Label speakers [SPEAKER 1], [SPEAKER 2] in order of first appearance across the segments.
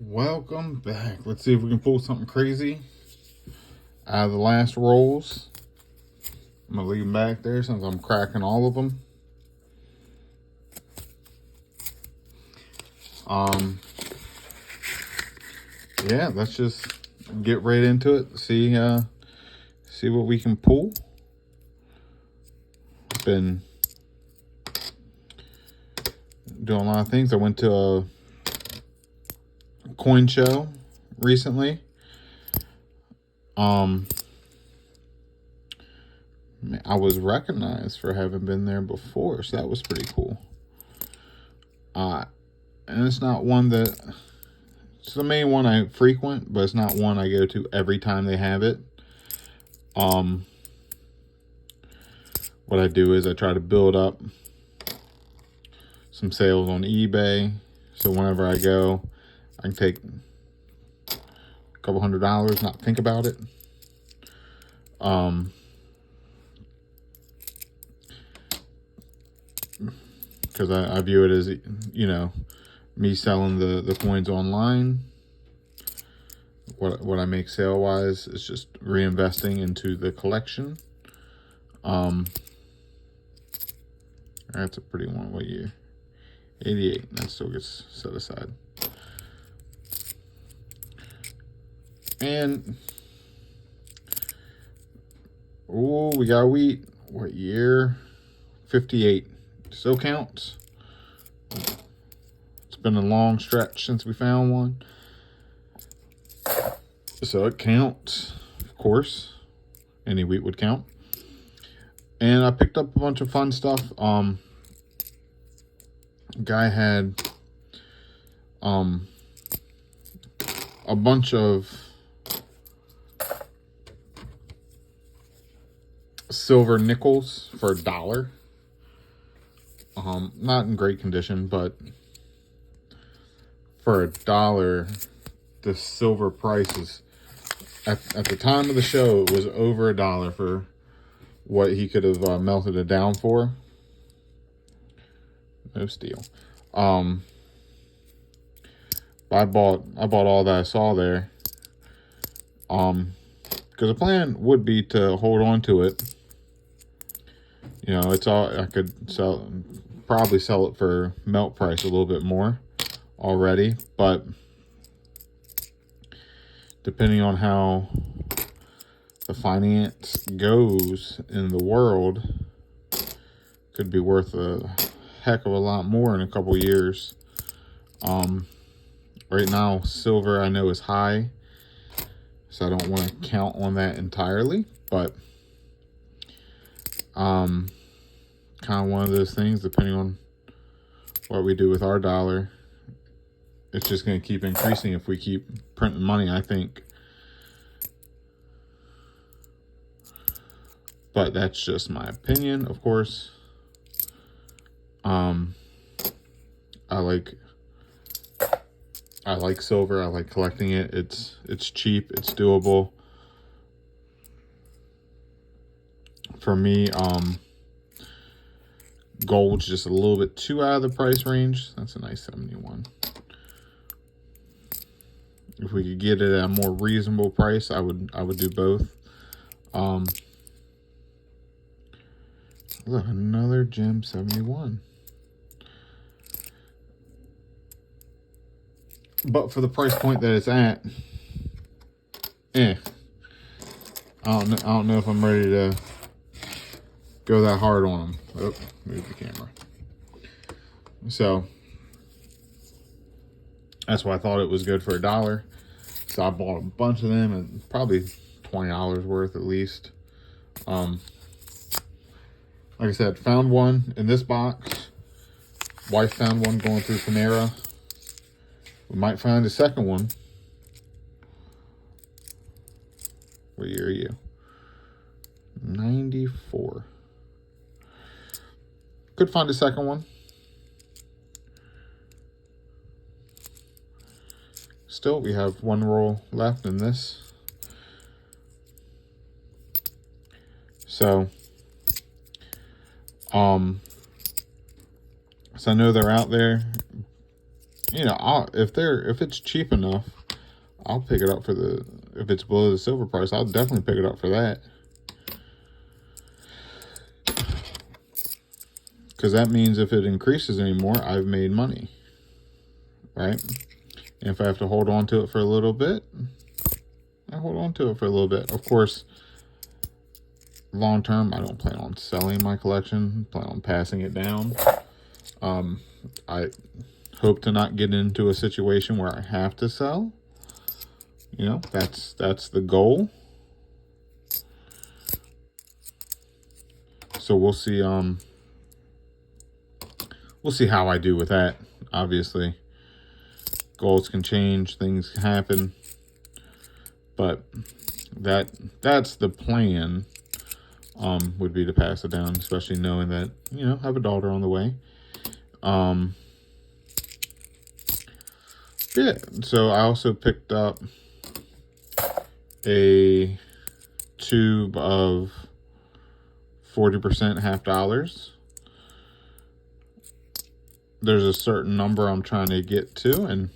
[SPEAKER 1] Welcome back. Let's see if we can pull something crazy out of the last rolls. I'm going to leave them back there since I'm cracking all of them. Yeah, let's just get right into it. See what we can pull. Been doing a lot of things. I went to a coin show recently. I was recognized for having been there before, so that was pretty cool. And it's not one that, it's the main one I frequent, but it's not one I go to every time they have it. What I do is I try to build up some sales on eBay, so whenever I go, I can take a couple $100, not think about it. Because I view it as, me selling the coins online. What I make sale wise is just reinvesting into the collection. That's a pretty one. What year? 88. That still gets set aside. And we got wheat. What year? 58. Still counts. It's been a long stretch since we found one, so it counts. Of course, any wheat would count. And I picked up a bunch of fun stuff. Guy had a bunch of silver nickels for $1. Not in great condition, but for $1, the silver price is at the time of the show, it was over $1 for what he could have melted it down for. No steal. I bought all that I saw there. Because the plan would be to hold on to it. It's all I could probably sell it for melt price a little bit more already, but depending on how the finance goes in the world, could be worth a heck of a lot more in a couple years. Right now, silver I know is high, so I don't want to count on that entirely, but kind of one of those things, depending on what we do with our dollar, it's just going to keep increasing if we keep printing money, I think. But that's just my opinion, of course. I like silver. I like collecting it. It's cheap. It's doable. For me, gold's just a little bit too out of the price range. That's a nice 71. If we could get it at a more reasonable price, I would do both. Look, another gem 71. But for the price point that it's at, I don't know if I'm ready to go that hard on them. Oh, move the camera. So that's why I thought it was good for $1. So I bought a bunch of them, and probably $20 worth at least. Like I said, found one in this box. Wife found one going through Panera. We might find a second one. What year are you? 94. Could find a second one. Still, we have one roll left in this. So, so I know they're out there. you know, if it's cheap enough, I'll pick it up for the, if it's below the silver price, I'll definitely pick it up for that. Because that means if it increases anymore, I've made money, right? And if I have to hold on to it for a little bit, I hold on to it for a little bit. Of course, long term, I don't plan on selling my collection. I plan on passing it down. I hope to not get into a situation where I have to sell. You know, that's the goal. So we'll see. We'll see how I do with that. Obviously, goals can change, things can happen, but that's the plan. Would be to pass it down, especially knowing that, you know, I have a daughter on the way. Yeah. So I also picked up a tube of 40% half dollars. There's a certain number I'm trying to get to, and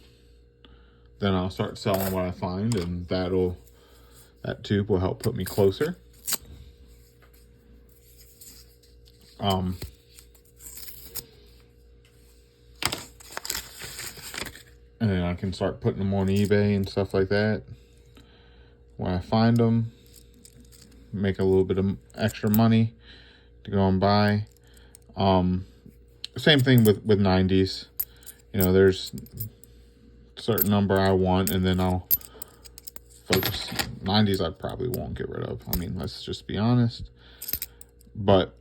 [SPEAKER 1] then I'll start selling what I find, and that tube will help put me closer. And then I can start putting them on eBay and stuff like that. When I find them, make a little bit of extra money to go and buy. Same thing with 90s. You know, there's a certain number I want, and then I'll focus. 90s I probably won't get rid of. I mean, let's just be honest. But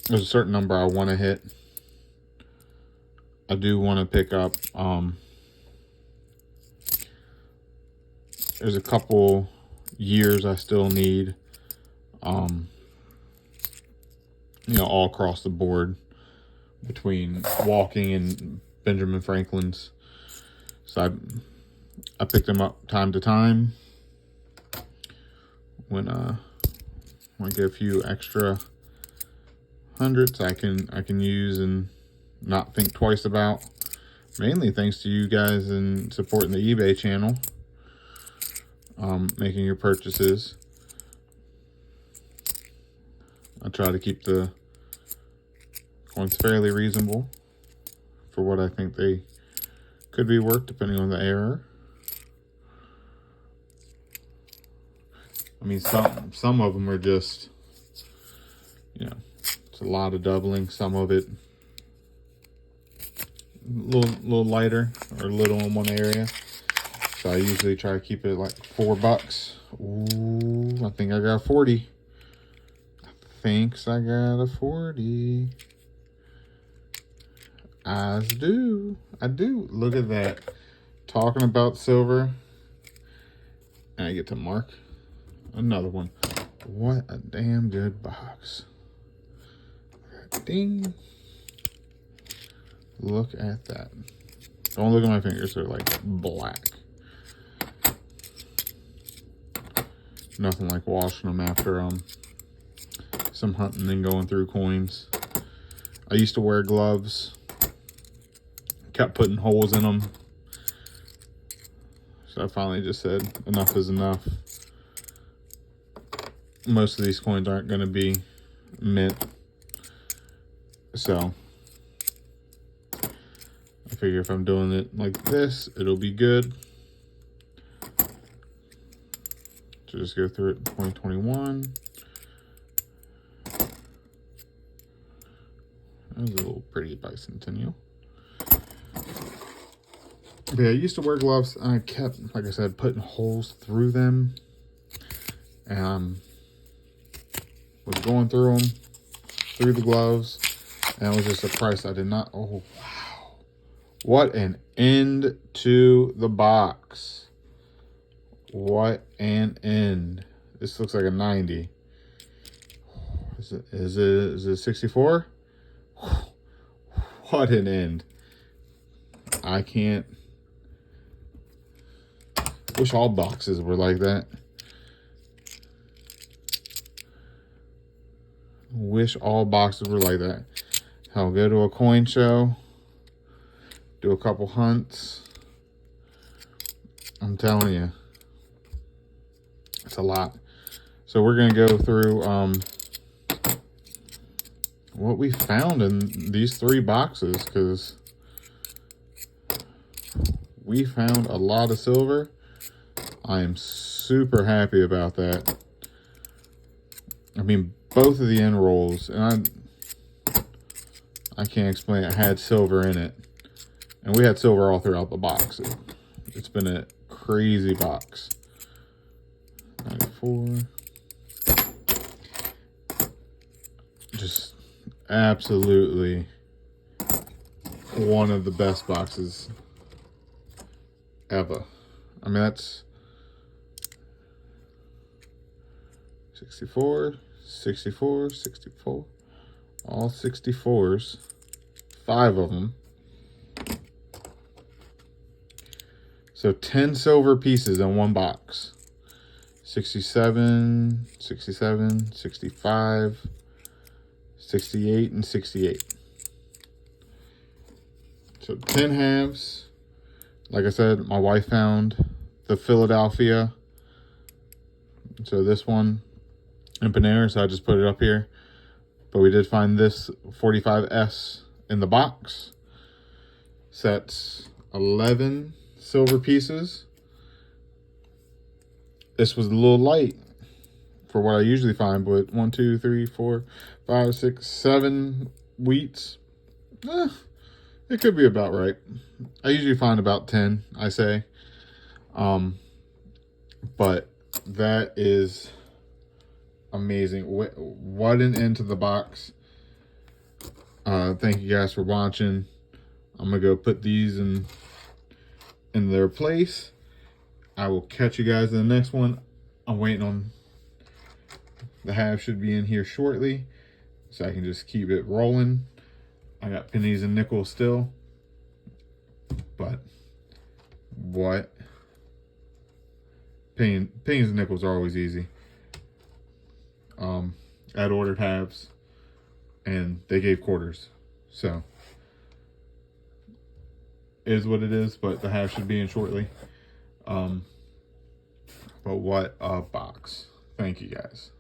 [SPEAKER 1] there's a certain number I want to hit. I do want to pick up. There's a couple years I still need. You know, all across the board between walking and Benjamin Franklin's. So I picked them up time to time when I get a few extra hundreds I can use and not think twice about. Mainly thanks to you guys and supporting the eBay channel, making your purchases. I try to keep the coins fairly reasonable for what I think they could be worth, depending on the error. I mean, some of them are just, you know, it's a lot of doubling. Some of it a little lighter or a little in one area. So I usually try to keep it like $4. Ooh, I think I got 40. Thinks I got a 40. I do. Look at that. Talking about silver. And I get to mark another one. What a damn good box. Ding. Look at that. Don't look at my fingers. They're like black. Nothing like washing them after some hunting and going through coins. I used to wear gloves. Kept putting holes in them. So I finally just said enough is enough. Most of these coins aren't going to be mint. So I figure if I'm doing it like this, it'll be good. So just go through it in 2021. That was a little pretty bicentennial. But yeah, I used to wear gloves, and I kept, like I said, putting holes through them. And was going through them, through the gloves, and it was just a price I did not. Oh, wow. What an end to the box. What an end. This looks like a 90. Is it 64? What an end. I can't. Wish all boxes were like that. Wish all boxes were like that. I'll go to a coin show, do a couple hunts, I'm telling you, it's a lot. So we're gonna go through what we found in these 3 boxes, because we found a lot of silver. I am super happy about that. I mean, both of the end rolls, and I can't explain it, had silver in it. And we had silver all throughout the box. It's been a crazy box. 94. Just absolutely one of the best boxes ever. I mean, that's 64, 64, 64. All 64s. 5 of them. So 10 silver pieces in one box. 67, 67, 65, 68, and 68. So 10 halves. Like I said, my wife found the Philadelphia. So this one in Panera, so I just put it up here. But we did find this 45S in the box. Sets 11 silver pieces. This was a little light for what I usually find, but 1, 2, 3, 4, 5, 6, 7 wheats. It could be about right. I usually find about 10, I say. But that is amazing. What an end to the box. Thank you guys for watching. I'm gonna go put these in their place. I will catch you guys in the next one. I'm waiting on the half, should be in here shortly, so I can just keep it rolling. I got pennies and nickels still, but what? Pennies and nickels are always easy. I'd ordered halves and they gave quarters, so it is what it is, but the half should be in shortly. But what a box. Thank you guys.